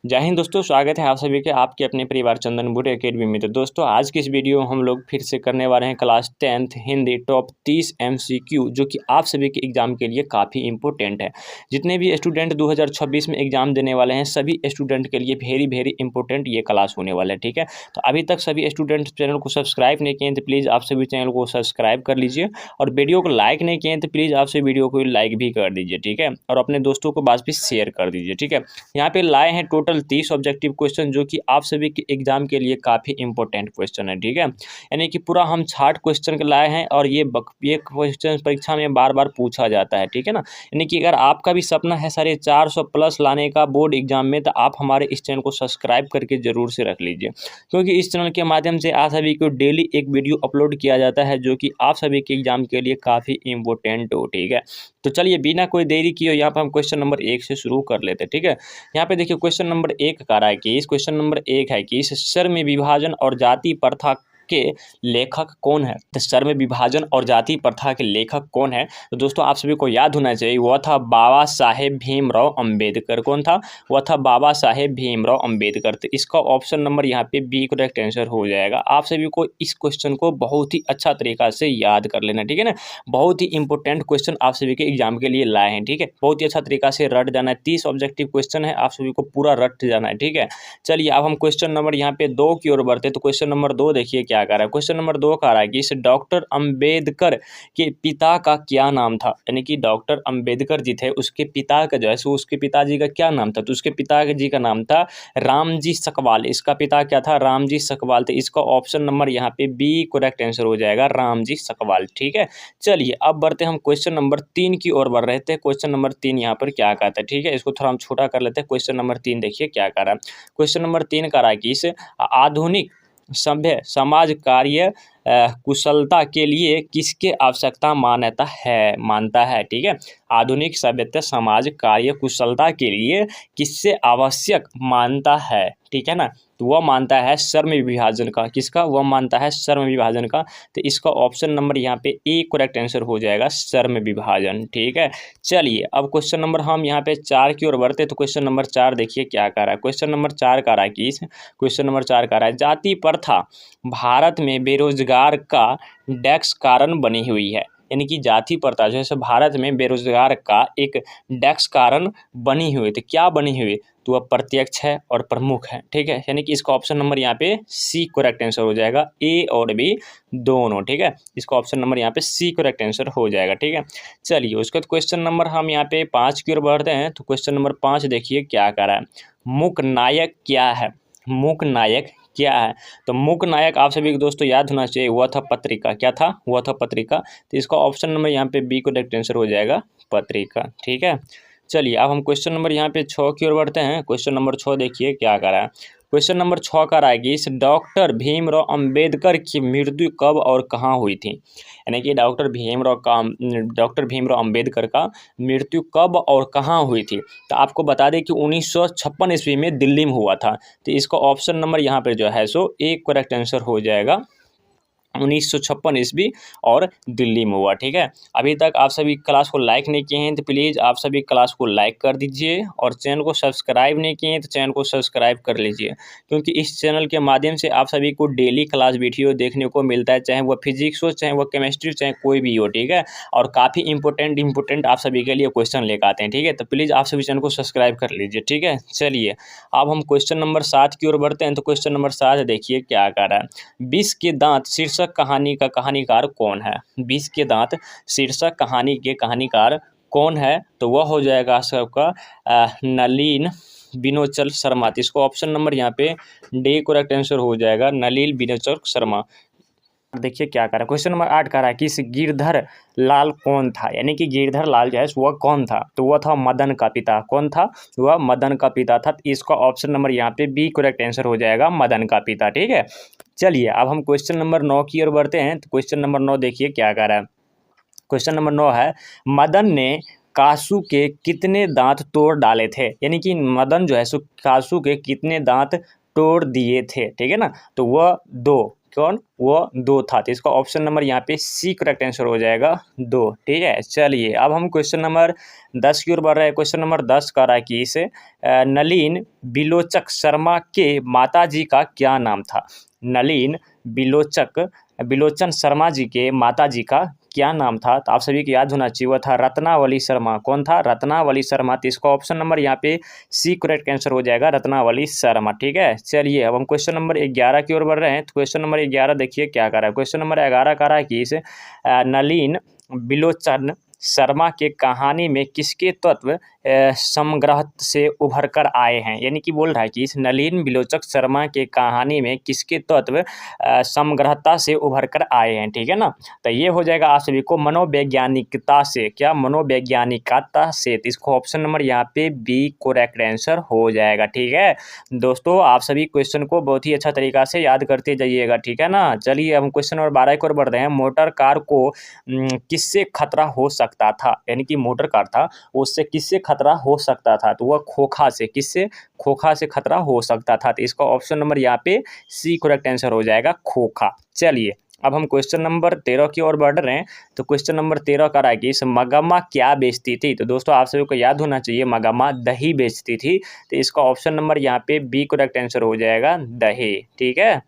जय हिंद दोस्तों, स्वागत है आप सभी के आपके अपने परिवार चंदन बुरे एकेडमी में। तो दोस्तों आज की इस वीडियो हम लोग फिर से करने वाले हैं class 10th Hindi top 30 MCQ, जो कि आप सभी के एग्जाम के लिए काफ़ी इंपॉर्टेंट है। जितने भी स्टूडेंट 2026 में एग्जाम देने वाले हैं सभी स्टूडेंट के लिए वेरी इंपॉर्टेंट ये क्लास होने वाला है। ठीक है, तो अभी तक सभी स्टूडेंट चैनल को सब्सक्राइब नहीं किए तो प्लीज़ आप सभी चैनल को सब्सक्राइब कर लीजिए, और वीडियो को लाइक नहीं किए तो प्लीज़ आप सभी वीडियो को लाइक भी कर दीजिए। ठीक है, और अपने दोस्तों को बात भी शेयर कर दीजिए। ठीक है, यहाँ पे लाए हैं टोटल 30 ऑब्जेक्टिव क्वेश्चन, जो कि आप सभी के एग्जाम के लिए काफ़ी इंपॉर्टेंट क्वेश्चन है। ठीक है, यानी कि पूरा हम 60 क्वेश्चन के लाए हैं, और ये क्वेश्चन परीक्षा में बार बार पूछा जाता है। ठीक है ना, यानी कि अगर आपका भी सपना है 450 प्लस लाने का बोर्ड एग्जाम में, तो आप हमारे इस चैनल को सब्सक्राइब करके जरूर से रख लीजिए, क्योंकि इस चैनल के माध्यम से आप सभी को डेली एक वीडियो अपलोड किया जाता है, जो कि आप सभी के एग्जाम के लिए काफ़ी इंपॉर्टेंट हो। ठीक है, तो चलिए बिना कोई देरी किए यहाँ पर हम क्वेश्चन नंबर 1 से शुरू कर लेते हैं। ठीक है, यहाँ पे देखिए क्वेश्चन नंबर 1 का रहा है कि इस क्वेश्चन नंबर 1 है कि इस श्रम विभाजन और जाति प्रथा के लेखक कौन है। तो श्रम विभाजन और जाति प्रथा के लेखक कौन है, तो दोस्तों आप सभी को याद होना चाहिए वह था बाबा साहेब भीमराव अंबेडकर। कौन था? वह था बाबा साहेब भीमराव अंबेडकर। तो इसका ऑप्शन नंबर यहाँ पे बी करेक्ट आंसर हो जाएगा। आप सभी को इस क्वेश्चन को बहुत ही अच्छा तरीका से याद कर लेना। ठीक है ना, बहुत ही इंपॉर्टेंट क्वेश्चन आप सभी के एग्जाम के लिए लाए हैं। ठीक है, बहुत ही अच्छा तरीका से रट जाना है। 30 ऑब्जेक्टिव क्वेश्चन है, आप सभी को पूरा रट जाना है। ठीक है, चलिए अब हम क्वेश्चन नंबर यहाँ पे 2 की ओर बढ़ते हैं। तो क्वेश्चन नंबर 2 देखिए क्या कर रहा है। क्वेश्चन नंबर 2 का रहा है कि इस डॉक्टर अंबेडकर के पिता का क्या नाम था। यानी कि डॉक्टर अंबेडकर जी थे, उसके पिता का जो है सो उसके पिताजी का क्या नाम था। तो उसके पिताजी का नाम था रामजी सकवाल। इसका पिता क्या था? रामजी सकवाल। तो इसका ऑप्शन नंबर यहाँ पे बी करेक्ट आंसर हो जाएगा, रामजी सकवाल। ठीक है, चलिए अब बढ़ते हैं हम क्वेश्चन नंबर 3 की ओर बढ़ रहे थे। क्वेश्चन नंबर 3 यहाँ पर क्या कहता है। ठीक है, इसको थोड़ा हम छोटा कर लेते हैं। क्वेश्चन नंबर 3 देखिए क्या कर रहा है। क्वेश्चन नंबर 3 का रहा है कि इस आधुनिक सभ्य समाज कार्य कुशलता के लिए किसके आवश्यकता मानता है। ठीक है, आधुनिक सभ्यता समाज कार्य कुशलता के लिए किससे आवश्यक मानता है। ठीक है ना, तो वह मानता है श्रम विभाजन का। किसका? वह मानता है श्रम विभाजन का। तो इसका ऑप्शन नंबर यहाँ पे ए करेक्ट आंसर हो जाएगा, श्रम विभाजन। ठीक है, चलिए अब क्वेश्चन नंबर हम यहाँ पे 4 की ओर बढ़ते। तो क्वेश्चन नंबर 4 देखिए क्या कर रहा है। क्वेश्चन नंबर 4 का रहा है कि इस क्वेश्चन नंबर 4 का रहा है जाति प्रथा भारत में बेरोजगार का डेस्क कारण बनी हुई है। यानी कि जाति प्रथा जो है भारत में बेरोजगार का एक डेस्क कारण बनी हुई। तो क्या बनी हुई? तो वह प्रत्यक्ष है और प्रमुख है। ठीक है, यानी कि इसका ऑप्शन नंबर यहाँ पे सी करेक्ट आंसर हो जाएगा, ए और बी दोनों। ठीक है, इसका ऑप्शन नंबर यहाँ पे सी करेक्ट आंसर हो जाएगा। ठीक है, चलिए उसके बाद क्वेश्चन नंबर हम यहाँ पे 5 की ओर बढ़ते हैं। तो क्वेश्चन नंबर 5 देखिए क्या कर रहा है। मूक नायक क्या है? मूक नायक क्या है? तो मूक नायक आप सभी को दोस्तों याद होना चाहिए वह था पत्रिका। क्या था? वह था पत्रिका। तो इसका ऑप्शन नंबर यहाँ पे बी करेक्ट आंसर हो जाएगा, पत्रिका। ठीक है, चलिए अब हम क्वेश्चन नंबर यहाँ पे 6 की ओर बढ़ते हैं। क्वेश्चन नंबर 6 देखिए क्या कर रहा है। क्वेश्चन नंबर 6 का रहा है कि इस डॉक्टर भीमराव अंबेडकर की मृत्यु कब और कहाँ हुई थी। यानी कि डॉक्टर भीमराव अंबेडकर का मृत्यु कब और कहाँ हुई थी। तो आपको बता दें कि 1956 ईस्वी में दिल्ली में हुआ था। तो इसका ऑप्शन नंबर यहाँ पर जो है सो एक करेक्ट आंसर हो जाएगा, 1956 ईस्वी और दिल्ली में हुआ। ठीक है, अभी तक आप सभी क्लास को लाइक नहीं किए हैं तो प्लीज़ आप सभी क्लास को लाइक कर दीजिए, और चैनल को सब्सक्राइब नहीं किए हैं तो चैनल को सब्सक्राइब कर लीजिए, क्योंकि इस चैनल के माध्यम से आप सभी को डेली क्लास वीडियो देखने को मिलता है, चाहे वह फिजिक्स हो, चाहे वह केमिस्ट्री, चाहे कोई भी हो। ठीक है, और काफ़ी इंपॉर्टेंट आप सभी के लिए क्वेश्चन लेकर आते हैं। ठीक है, तो प्लीज़ आप सभी चैनल को सब्सक्राइब कर लीजिए। ठीक है, चलिए अब हम क्वेश्चन नंबर 7 की ओर बढ़ते हैं। तो क्वेश्चन नंबर 7 देखिए क्या कर रहा है। विष के दांत शीर्षक कहानी का कहानीकार कौन है। विष के दांत शीर्षक कहानी के कहानीकार कौन है? तो वह हो जाएगा सबका नलिन विनोचल शर्मा। तो इसको ऑप्शन नंबर यहाँ पे डी करेक्ट आंसर हो जाएगा, नलिन विनोचल शर्मा। देखिए क्या कर रहा है। क्वेश्चन नंबर 8 का रहा है कि इस गिरधर लाल कौन था। यानी कि गिरधर लाल जो है वह कौन था। तो वह था मदन का पिता। कौन था? वह मदन का पिता था। तो इसका ऑप्शन नंबर यहाँ पे बी करेक्ट आंसर हो जाएगा, मदन का पिता। ठीक है, चलिए अब हम क्वेश्चन नंबर 9 की ओर बढ़ते हैं। तो क्वेश्चन नंबर 9 देखिए क्या कर रहा है। क्वेश्चन नंबर 9 है मदन ने कासू के कितने दांत तोड़ डाले थे। यानी कि मदन जो है सो कासू के कितने दांत तोड़ दिए थे। ठीक है ना, तो वह 2 कौन, वो 2 था। तो इसका ऑप्शन नंबर यहाँ पे सी करेक्ट आंसर हो जाएगा 2। ठीक है, चलिए अब हम क्वेश्चन नंबर 10 की ओर बढ़ रहे हैं। क्वेश्चन नंबर 10 का रहा है कि इस नलिन बिलोचक शर्मा के माताजी का क्या नाम था। नलिन बिलोचन शर्मा जी के माताजी का क्या नाम था। तो आप सभी को याद होना चाहिए, वह था रत्नावली शर्मा। कौन था, रत्नावली शर्मा। तो इसका ऑप्शन नंबर यहाँ पे सी करेक्ट आंसर हो जाएगा, रत्नावली शर्मा। ठीक है, चलिए अब हम क्वेश्चन नंबर 11 की ओर बढ़ रहे हैं। तो क्वेश्चन नंबर 11 देखिए क्या कर रहा है। क्वेश्चन नंबर 11 का रहा है कि इस नलिन बिलोचन शर्मा के कहानी में किसके तत्व समग्र से उभर कर आए हैं। यानी कि बोल रहा है कि इस नलिन बिलोचक शर्मा के कहानी में किसके तत्व समग्रता से उभर कर आए हैं। ठीक है ना, तो ये हो जाएगा आप सभी को मनोवैज्ञानिकता से। क्या, मनोवैज्ञानिकता से। तो इसको ऑप्शन नंबर यहाँ पे बी करेक्ट आंसर हो जाएगा। ठीक है दोस्तों, आप सभी क्वेश्चन को बहुत ही अच्छा तरीका से याद करते जाइएगा। ठीक है ना, चलिए हम क्वेश्चन नंबर 12 की ओर बढ़ रहे हैं। मोटर कार को किससे खतरा हो सकता था। यानी कि मोटर कार था, उससे किससे खतरा हो सकता था। तो वह खोखा से, किससे, खोखा से खतरा हो सकता था। तो इसका ऑप्शन नंबर यहाँ पे सी करेक्ट आंसर हो जाएगा, खोखा। चलिए अब हम क्वेश्चन नंबर 13 की ओर बढ़ रहे हैं। तो क्वेश्चन नंबर 13 का रहा है कि इस मगम्मा क्या बेचती थी। तो दोस्तों आप सभी को याद होना चाहिए, मगम्मा दही बेचती थी। तो इसका ऑप्शन नंबर यहाँ पे बी करेक्ट आंसर हो जाएगा, दही। ठीक है,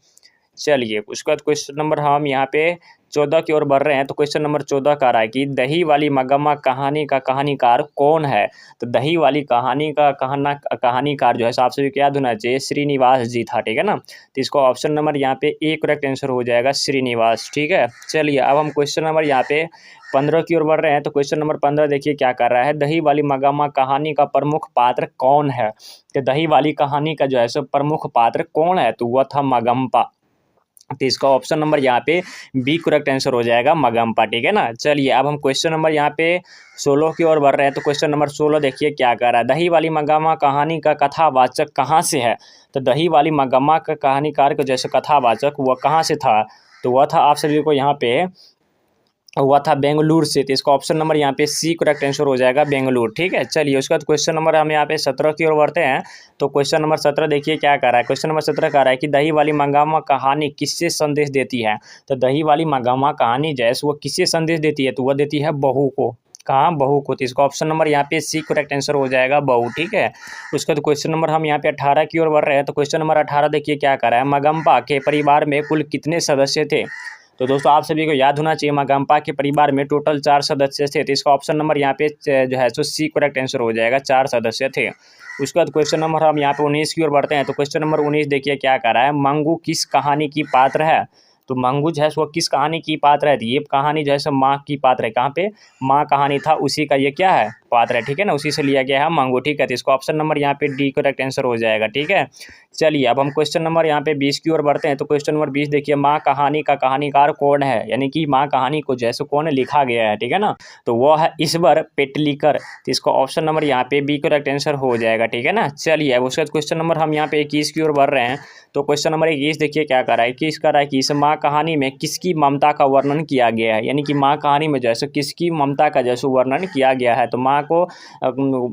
चलिए उसके बाद क्वेश्चन नंबर हम यहाँ पे 14 की ओर बढ़ रहे हैं। तो क्वेश्चन नंबर 14 का रहा है कि दही वाली मगम्मा कहानी का कहानीकार कौन है। तो दही वाली कहानी का कहानीकार जो है आप सभी को याद होना चाहिए, श्रीनिवास जी था। ठीक है ना, तो इसको ऑप्शन नंबर यहाँ पे ए करेक्ट आंसर हो जाएगा, श्रीनिवास। ठीक है, चलिए अब हम क्वेश्चन नंबर यहाँ पे 15 की ओर बढ़ रहे हैं। तो क्वेश्चन नंबर 15 देखिए क्या कर रहा है। दही वाली मगम्मा कहानी का प्रमुख पात्र कौन है। तो दही वाली कहानी का जो है सो प्रमुख पात्र कौन है। तो वह था मगम्पा। तो इसका ऑप्शन नंबर यहाँ पे बी करेक्ट आंसर हो जाएगा, मगम्पा। ठीक है ना, चलिए अब हम क्वेश्चन नंबर यहाँ पे 16 की ओर बढ़ रहे हैं। तो क्वेश्चन नंबर 16 देखिए क्या कर रहा है। दही वाली मगम्मा कहानी का कथावाचक कहाँ से है। तो दही वाली मगम्मा का कहानीकार का जैसे कथावाचक वह कहाँ से था। तो वह था आप सभी को यहाँ पे, हुआ था बेंगलुरु से। तो इसका ऑप्शन नंबर यहाँ पे सी करेक्ट आंसर हो जाएगा, बेंगलुरु। ठीक है, चलिए उसके बाद क्वेश्चन नंबर हम यहाँ पे 17 की ओर बढ़ते हैं। तो क्वेश्चन नंबर 17 देखिए क्या कर रहा है। क्वेश्चन नंबर 17 कह रहा है कि दही वाली मगम्मा कहानी किससे संदेश देती है। तो दही वाली मगम्मा कहानी जैसे वो किससे संदेश देती है। तो वह देती है बहू को। कहाँ, बहू को। तो इसका ऑप्शन नंबर यहाँ पे सी करेक्ट आंसर हो जाएगा, बहू। ठीक है, उसके बाद क्वेश्चन नंबर हम यहाँ पे 18 की ओर बढ़ रहे हैं। तो क्वेश्चन नंबर 18 देखिए क्या कर रहा है। मगम्पा के परिवार में कुल कितने सदस्य थे। तो दोस्तों आप सभी को याद होना चाहिए, मगम्पा के परिवार में टोटल 4 सदस्य थे। तो इसका ऑप्शन नंबर यहाँ पे जो है सो सी करेक्ट आंसर हो जाएगा, 4 सदस्य थे। उसके बाद क्वेश्चन नंबर हम यहाँ पे 19 की ओर बढ़ते हैं। तो क्वेश्चन नंबर 19 देखिए क्या कर रहा है। मंगू किस कहानी की पात्र है। तो मंगू जो है वो किस कहानी की पात्र है। तो ये कहानी जो है सो माँ की पात्र है। कहाँ पे, माँ कहानी था उसी का ये क्या है, पात्र है। ठीक है ना, उसी से लिया गया है मंगू। ठीक है, तो इसको ऑप्शन नंबर यहाँ पे डी करेक्ट आंसर हो जाएगा। ठीक है, चलिए अब हम क्वेश्चन नंबर यहाँ पे 20 की ओर बढ़ते हैं। तो क्वेश्चन नंबर 20 देखिए, माँ कहानी का कहानीकार कौन है। यानी कि माँ कहानी को जैसे कौन लिखा गया है। ठीक है ना, तो वो है ईश्वर पेटलीकर। तो इसका ऑप्शन नंबर यहाँ पे बी करेक्ट आंसर हो जाएगा। ठीक है ना, चलिए अब उसके बाद क्वेश्चन नंबर हम यहाँ पे 21 की ओर बढ़ रहे हैं। तो क्वेश्चन नंबर 21 देखिए क्या कर रहा है। किस कर रहा है कि इस माँ कहानी में किसकी ममता का वर्णन किया गया है। यानी कि माँ कहानी में जैसे किसकी ममता का जैसे वर्णन किया गया है। तो माँ को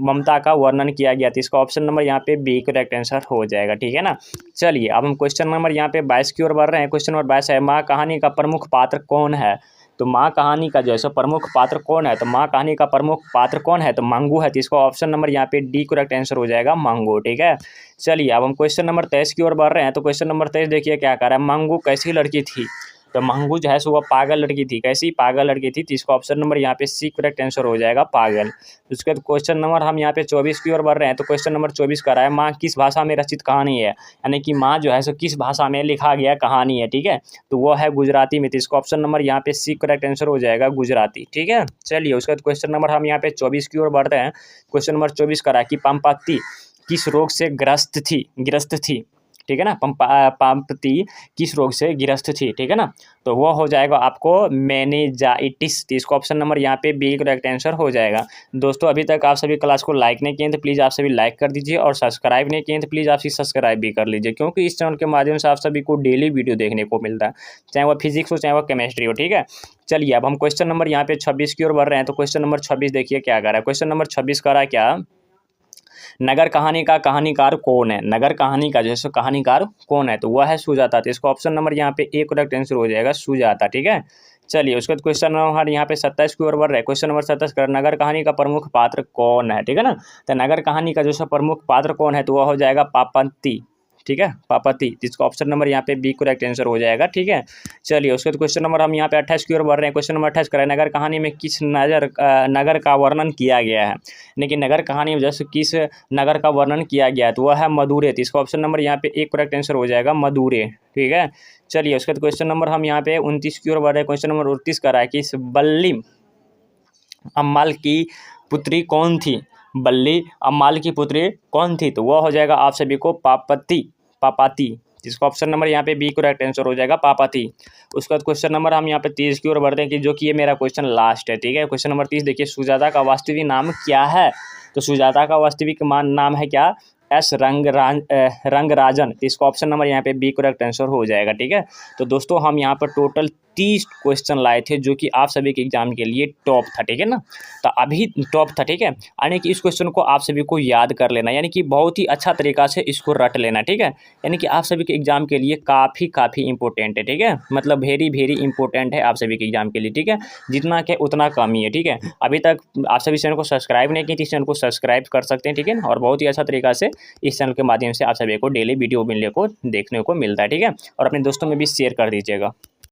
ममता का वर्णन किया गया। तो इसका ऑप्शन नंबर यहाँ पे बी करेक्ट आंसर हो जाएगा। ठीक है ना, चलिए अब हम क्वेश्चन नंबर यहाँ पे 22 की ओर बढ़ रहे हैं। क्वेश्चन नंबर 22 है, माँ कहानी का प्रमुख पात्र कौन है। तो माँ कहानी का जो है प्रमुख पात्र कौन है। तो माँ कहानी का प्रमुख पात्र कौन है। तो मंगू है। तो इसका ऑप्शन नंबर यहाँ पे डी करेक्ट आंसर हो जाएगा, मंगू। ठीक है, चलिए अब हम क्वेश्चन नंबर 23 की ओर बढ़ रहे हैं। तो क्वेश्चन नंबर 23 देखिए क्या कर रहा है। मंगू कैसी लड़की थी। तो मंगू जो है सो वह पागल लड़की थी। कैसी, पागल लड़की थी। तो इसका ऑप्शन नंबर यहाँ पे सी करेक्ट आंसर हो जाएगा, पागल। उसके बाद क्वेश्चन नंबर हम यहाँ पे 24 की ओर बढ़ रहे हैं। तो क्वेश्चन नंबर 24 कर रहा है, माँ किस भाषा में रचित कहानी है। यानी कि माँ जो है सो किस भाषा में लिखा गया कहानी है। ठीक है, तो वो है गुजराती में। तो इसका ऑप्शन नंबर यहाँ पे सी करेक्ट आंसर हो जाएगा, गुजराती। ठीक है, चलिए उसके बाद क्वेश्चन नंबर हम यहाँ पे 24 की ओर बढ़ते हैं। क्वेश्चन नंबर 24 कर रहा है कि पंपाती किस रोग से ग्रस्त थी। ठीक है ना, पाम्पति किस रोग से ग्रस्त थी। ठीक है ना, तो वो हो जाएगा आपको मेनिंजाइटिस। तो इसको ऑप्शन नंबर यहाँ पे बी करेक्ट आंसर हो जाएगा। दोस्तों अभी तक आप सभी क्लास को लाइक नहीं किए तो प्लीज़ आप सभी लाइक कर दीजिए, और सब्सक्राइब नहीं किए तो प्लीज़ आप सभी सब्सक्राइब भी कर लीजिए, क्योंकि इस चैनल के माध्यम से आप सभी को डेली वीडियो देखने को मिलता है, चाहे वह फिजिक्स हो चाहे वह केमिस्ट्री हो। ठीक है, चलिए अब हम क्वेश्चन नंबर यहाँ पे 26 की ओर बढ़ रहे हैं। तो क्वेश्चन नंबर 26 देखिए क्या कर रहा है। क्वेश्चन नंबर 26 का रहा है क्या, नगर कहानी का कहानीकार कौन है? नगर कहानी का जो है कहानीकार कौन है? तो वह है सुजाता। तो इसका ऑप्शन नंबर यहाँ पे ए करेक्ट आंसर हो जाएगा, सुजाता। ठीक है, चलिए उसके बाद क्वेश्चन नंबर यहाँ पे 27 की ओर बढ़ रहा है। क्वेश्चन नंबर 27 कर, नगर कहानी का प्रमुख पात्र कौन है? ठीक है ना, तो नगर कहानी का जो है प्रमुख पात्र कौन है? तो वह हो जाएगा पापति। ठीक है, पापति, जिसका ऑप्शन नंबर यहाँ पे बी करेक्ट आंसर हो जाएगा। ठीक है, चलिए उसके बाद क्वेश्चन नंबर हम यहाँ पे 28 की ओर बढ़ रहे हैं। क्वेश्चन नंबर 28 कर, नगर कहानी में किस नगर का वर्णन किया गया है? लेकिन नगर कहानी में जैसे किस नगर का वर्णन किया गया है? तो वह है मदुरै। तो इसका ऑप्शन नंबर यहाँ पे एक करेक्ट आंसर हो जाएगा, मदुरै। ठीक है, चलिए उसके बाद क्वेश्चन नंबर हम यहाँ पे 29 की ओर बढ़ रहे हैं। क्वेश्चन नंबर 29 का है कि बल्ली अम्माल की पुत्री कौन थी? बल्ली अम्माल की पुत्री कौन थी? तो वह हो जाएगा आप सभी को पापाती, जिसका ऑप्शन नंबर यहाँ पे बी करेक्ट आंसर हो जाएगा, पापाती। उसके बाद क्वेश्चन नंबर हम यहाँ पे 30 की ओर बढ़ते हैं कि जो कि ये मेरा क्वेश्चन लास्ट है। ठीक है, क्वेश्चन नंबर 30 देखिए, सुजाता का वास्तविक नाम क्या है? तो सुजाता का वास्तविक नाम है क्या? एस रंगराजन। इसका ऑप्शन नंबर यहाँ पे बी करेक्ट आंसर हो जाएगा। ठीक है, तो दोस्तों हम यहाँ पर टोटल 30 क्वेश्चन लाए थे जो कि आप सभी के एग्जाम के लिए टॉप था। ठीक है ना, तो अभी टॉप था। ठीक है, यानी कि इस क्वेश्चन को आप सभी को याद कर लेना, यानी कि बहुत ही अच्छा तरीका से इसको रट लेना। ठीक है, यानी कि आप सभी के एग्जाम के लिए काफ़ी इंपॉर्टेंट है। ठीक है, मतलब वेरी इंपॉर्टेंट है आप सभी के एग्जाम के लिए। ठीक है, जितना के उतना कम ही है। ठीक है, अभी तक आप सभी चैनल को सब्सक्राइब नहीं किए तो इस चैनल को सब्सक्राइब कर सकते हैं। ठीक है ना, और बहुत ही अच्छा तरीका से इस चैनल के माध्यम से आप सभी को डेली वीडियो मिलने को देखने को मिलता है। ठीक है, और अपने दोस्तों में भी शेयर कर दीजिएगा।